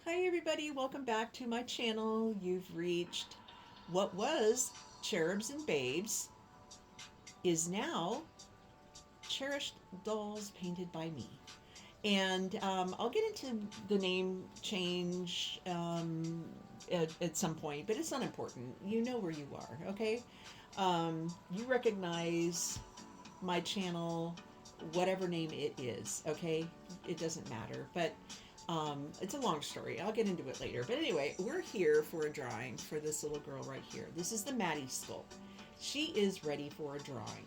Hi everybody, welcome back to my channel. You've reached what was Cherubs and Babes is now Cherished Dolls Painted by Me. And I'll get into the name change at some point, but it's not important. You know where you are, okay? You recognize my channel, whatever name it is, okay? It doesn't matter. But it's a long story. I'll get into it later. But anyway, we're here for a drawing for this little girl right here. This is the Maddie sculpt. She is ready for a drawing.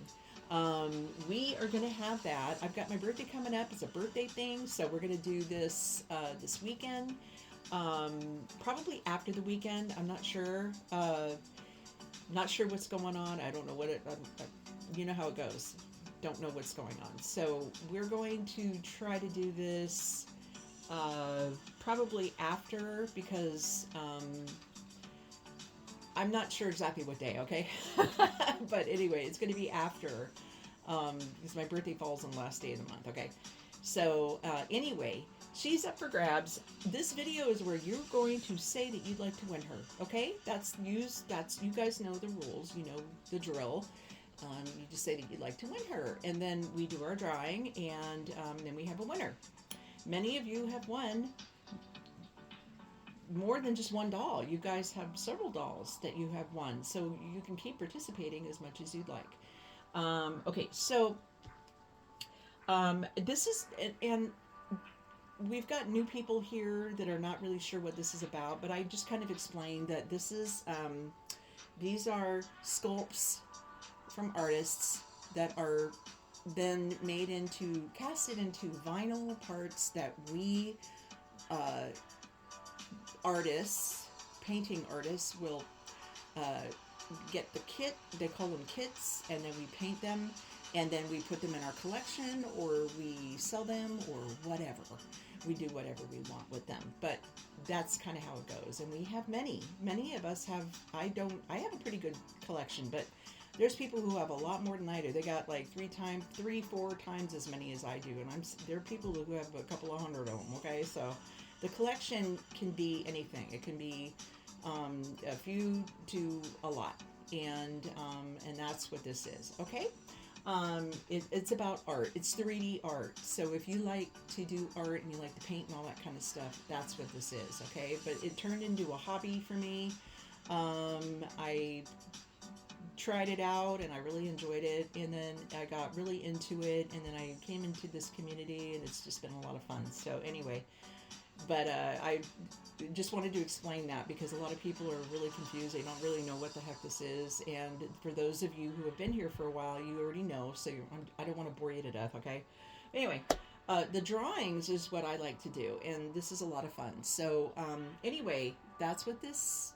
We are going to have that. I've got my birthday coming up. It's a birthday thing, so we're going to do this this weekend. Probably after the weekend. I'm not sure. Not sure what's going on. I don't know what it. You know how it goes. Don't know what's going on. So we're going to try to do this probably after because I'm not sure exactly what day, okay? But anyway, it's going to be after because my birthday falls on the last day of the month, okay? So anyway, she's up for grabs. This video is where you're going to say that you'd like to win her, okay? That's you guys know the rules, you know the drill. You just say that you'd like to win her, and then we do our drawing, and then we have a winner. Many of you have won more than just one doll. You guys have several dolls that you have won, so you can keep participating as much as you'd like. Okay, so this is, and we've got new people here that are not really sure what this is about, but I just kind of explained that this is, these are sculpts from artists that are then made into, casted into vinyl parts that we uh, artists, painting artists, will uh, get the kit. They call them kits, and then we paint them, and then we put them in our collection, or we sell them, or whatever. We do whatever we want with them, but that's kind of how it goes. And we have many. Many of us have. I have a pretty good collection, but there's people who have a lot more than I do. They got like 4 times as many as I do, and there are people who have a couple of hundred of them. Okay, so the collection can be anything. It can be a few to a lot, and that's what this is. Okay, it's about art. It's 3D art. So if you like to do art and you like to paint and all that kind of stuff, that's what this is. Okay, but it turned into a hobby for me. I tried it out and I really enjoyed it, and then I got really into it, and then I came into this community, and it's just been a lot of fun. So anyway, but I just wanted to explain that because a lot of people are really confused. They don't really know what the heck this is, and for those of you who have been here for a while, you already know, so I don't want to bore you to death, okay? Anyway, the drawings is what I like to do, and this is a lot of fun. So anyway, that's what this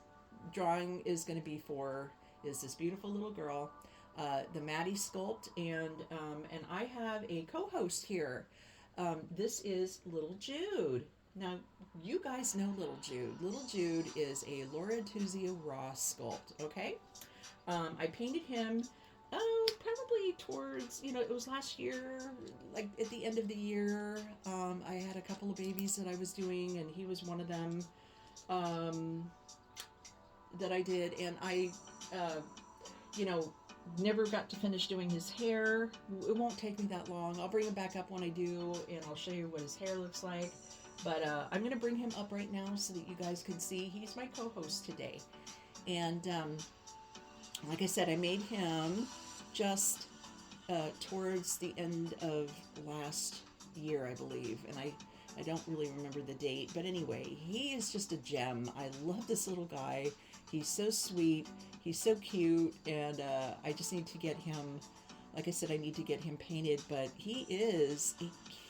drawing is going to be for, is this beautiful little girl, the Maddie sculpt, and I have a co-host here. This is little Jude. Now, you guys know little Jude. Little Jude is a Laura Tuzio Ross sculpt, okay? I painted him, probably towards, it was last year, like at the end of the year. I had a couple of babies that I was doing, and he was one of them that I did, and I you know, never got to finish doing his hair. It won't take me that long. I'll bring him back up when I do, and I'll show you what his hair looks like. But I'm going to bring him up right now so that you guys can see. He's my co-host today. And like I said, I made him just towards the end of last year, I believe. And I don't really remember the date. But anyway, he is just a gem. I love this little guy. He's so sweet. He's so cute. And I just need to get him, like I said, I need to get him painted. But he is a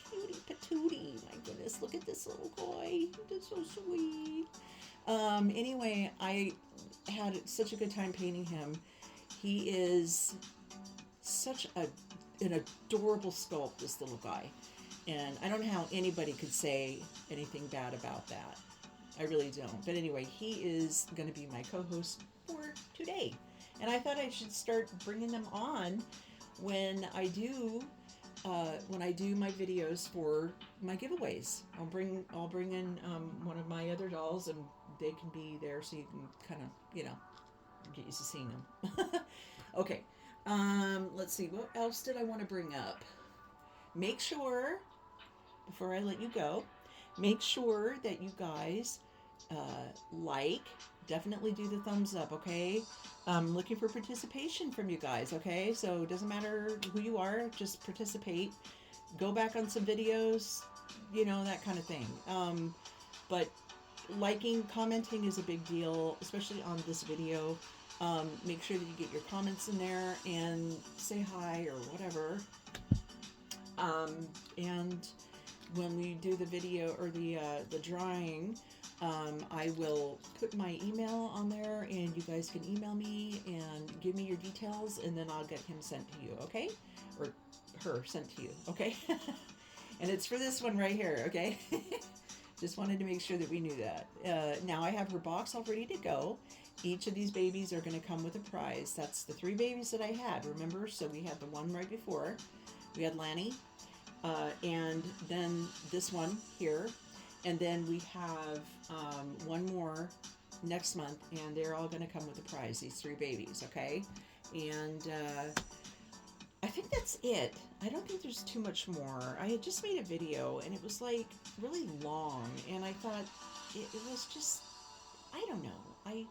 cutie patootie. My goodness, look at this little boy. He's so sweet. Anyway, I had such a good time painting him. He is such an adorable sculpt, this little guy. And I don't know how anybody could say anything bad about that. I really don't. But anyway, he is going to be my co-host for today. And I thought I should start bringing them on when I do when I do my videos for my giveaways. I'll bring in one of my other dolls, and they can be there so you can kind of, get used to seeing them. Okay. Let's see. What else did I want to bring up? Make sure, before I let you go, make sure that you guys like, definitely do the thumbs up, okay? I'm looking for participation from you guys, okay? So it doesn't matter who you are, just participate. Go back on some videos, that kind of thing. But liking, commenting is a big deal, especially on this video. Make sure that you get your comments in there and say hi or whatever. And when we do the video or the drawing, I will put my email on there, and you guys can email me and give me your details, and then I'll get him sent to you, okay? Or her sent to you, okay? And it's for this one right here, okay? Just wanted to make sure that we knew that. Now I have her box all ready to go. Each of these babies are going to come with a prize. That's the 3 babies that I had, remember? So we had the one right before. We had Lanny, and then this one here. And then we have one more next month, and they're all going to come with a prize, these 3 babies, okay? And I think that's it. I don't think there's too much more. I had just made a video, and it was like really long, and I thought it was just, I don't know. I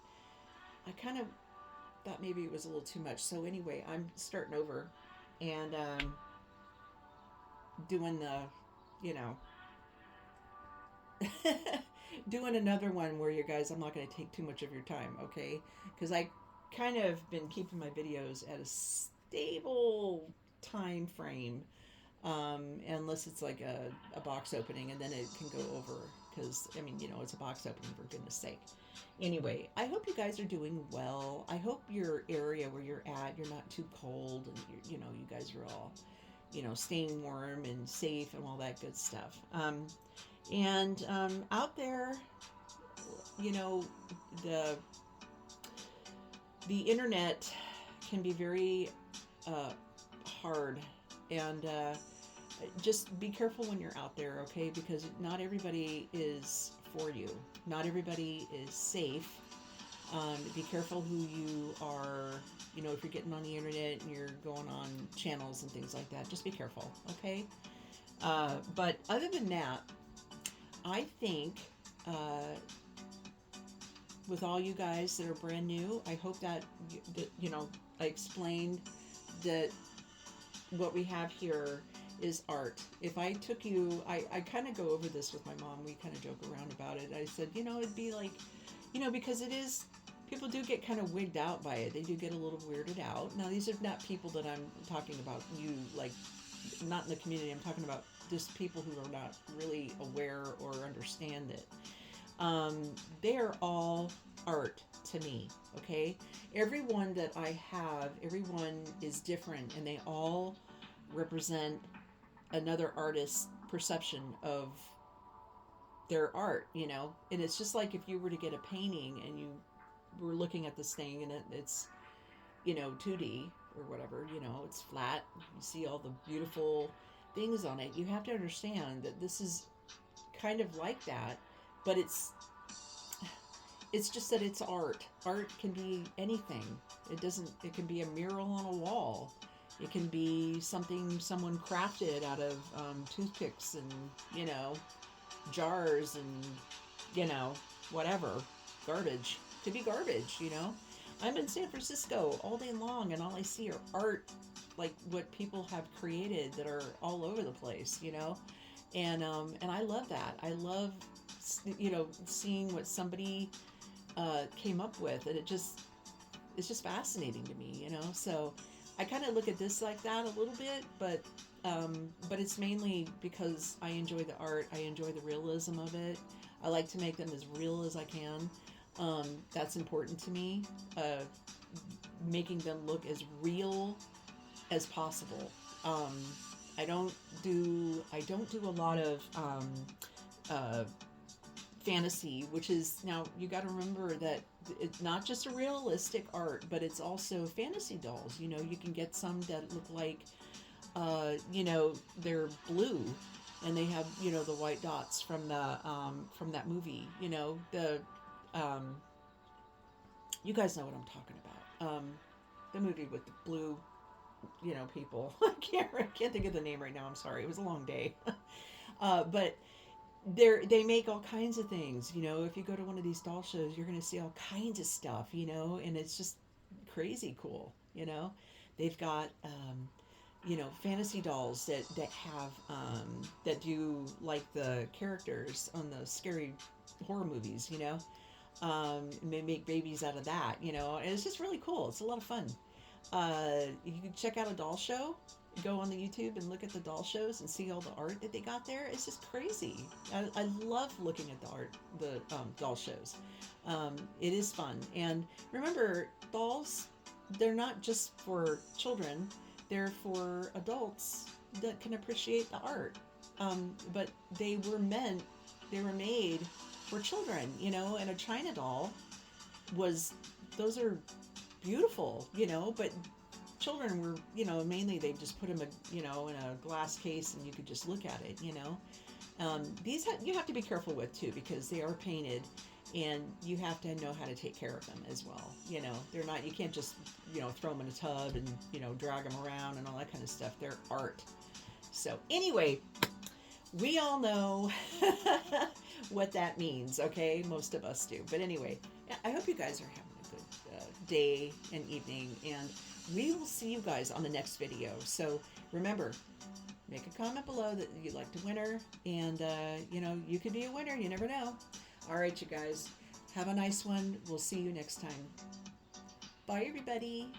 kind of thought maybe it was a little too much. So anyway, I'm starting over and doing the, doing another one where you guys, I'm not going to take too much of your time, okay? Because I kind of been keeping my videos at a stable time frame, unless it's like a box opening, and then it can go over, because it's a box opening, for goodness sake. Anyway, I hope you guys are doing well. I hope your area where you're at, you're not too cold, and you guys are all staying warm and safe and all that good stuff. And out there, the internet can be very hard, and just be careful when you're out there, okay? Because not everybody is for you. Not everybody is safe. Be careful who you are. If you're getting on the internet and you're going on channels and things like that, just be careful, okay? But other than that, I think with all you guys that are brand new, I hope that I explained that what we have here is art. If I took you, I kind of go over this with my mom. We kind of joke around about it. I said, it'd be like, because it is, people do get kind of wigged out by it. They do get a little weirded out. Now, these are not people that I'm talking about, like, not in the community. I'm talking about just people who are not really aware or understand it. They are all art to me, okay? Everyone that I have, everyone is different, and they all represent another artist's perception of their art, and it's just like if you were to get a painting and you were looking at this thing and it's 2D or whatever, it's flat, you see all the beautiful things on it. You have to understand that this is kind of like that, but it's just that it's art. Art can be anything. It can be a mural on a wall. It can be something someone crafted out of toothpicks and, jars and, whatever. Garbage. Could be garbage, I'm in San Francisco all day long, and all I see are art, like what people have created that are all over the place, and I love that. I love, seeing what somebody came up with, and it's just fascinating to me, so I kind of look at this like that a little bit, but it's mainly because I enjoy the art. I enjoy the realism of it. I like to make them as real as I can. That's important to me. Making them look as real as possible. I don't do a lot of fantasy, which is, now you got to remember that it's not just a realistic art, but it's also fantasy dolls. You can get some that look like you know, they're blue, and they have, you know, the white dots from that movie. You know, um, you guys know what I'm talking about. The movie with the blue, you know, people. I can't think of the name right now. I'm sorry. It was a long day. But they make all kinds of things. You know, if you go to one of these doll shows, you're going to see all kinds of stuff. You know, and it's just crazy cool. You know, they've got you know, fantasy dolls that have that do like the characters on the scary horror movies. You know, and they make babies out of that. You know, and it's just really cool. It's a lot of fun. You can check out a doll show. Go on the YouTube and look at the doll shows and see all the art that they got there. It's just crazy. I love looking at the art, the doll shows. It is fun. And remember, dolls, they're not just for children, they're for adults that can appreciate the art. But they were made for children, you know, and a China doll was, those are beautiful, you know, but children were, you know, mainly they just put them, you know, in a glass case and you could just look at it, you know. You have to be careful with too because they are painted, and you have to know how to take care of them as well. You know, they're not, you can't just, you know, throw them in a tub and, you know, drag them around and all that kind of stuff. They're art. So anyway, we all know what that means, okay? Most of us do. But anyway, I hope you guys are having a good day and evening, and we will see you guys on the next video. So remember, make a comment below that you'd like to winner, and you know, you could be a winner. You never know. All right, you guys, have a nice one. We'll see you next time. Bye, everybody.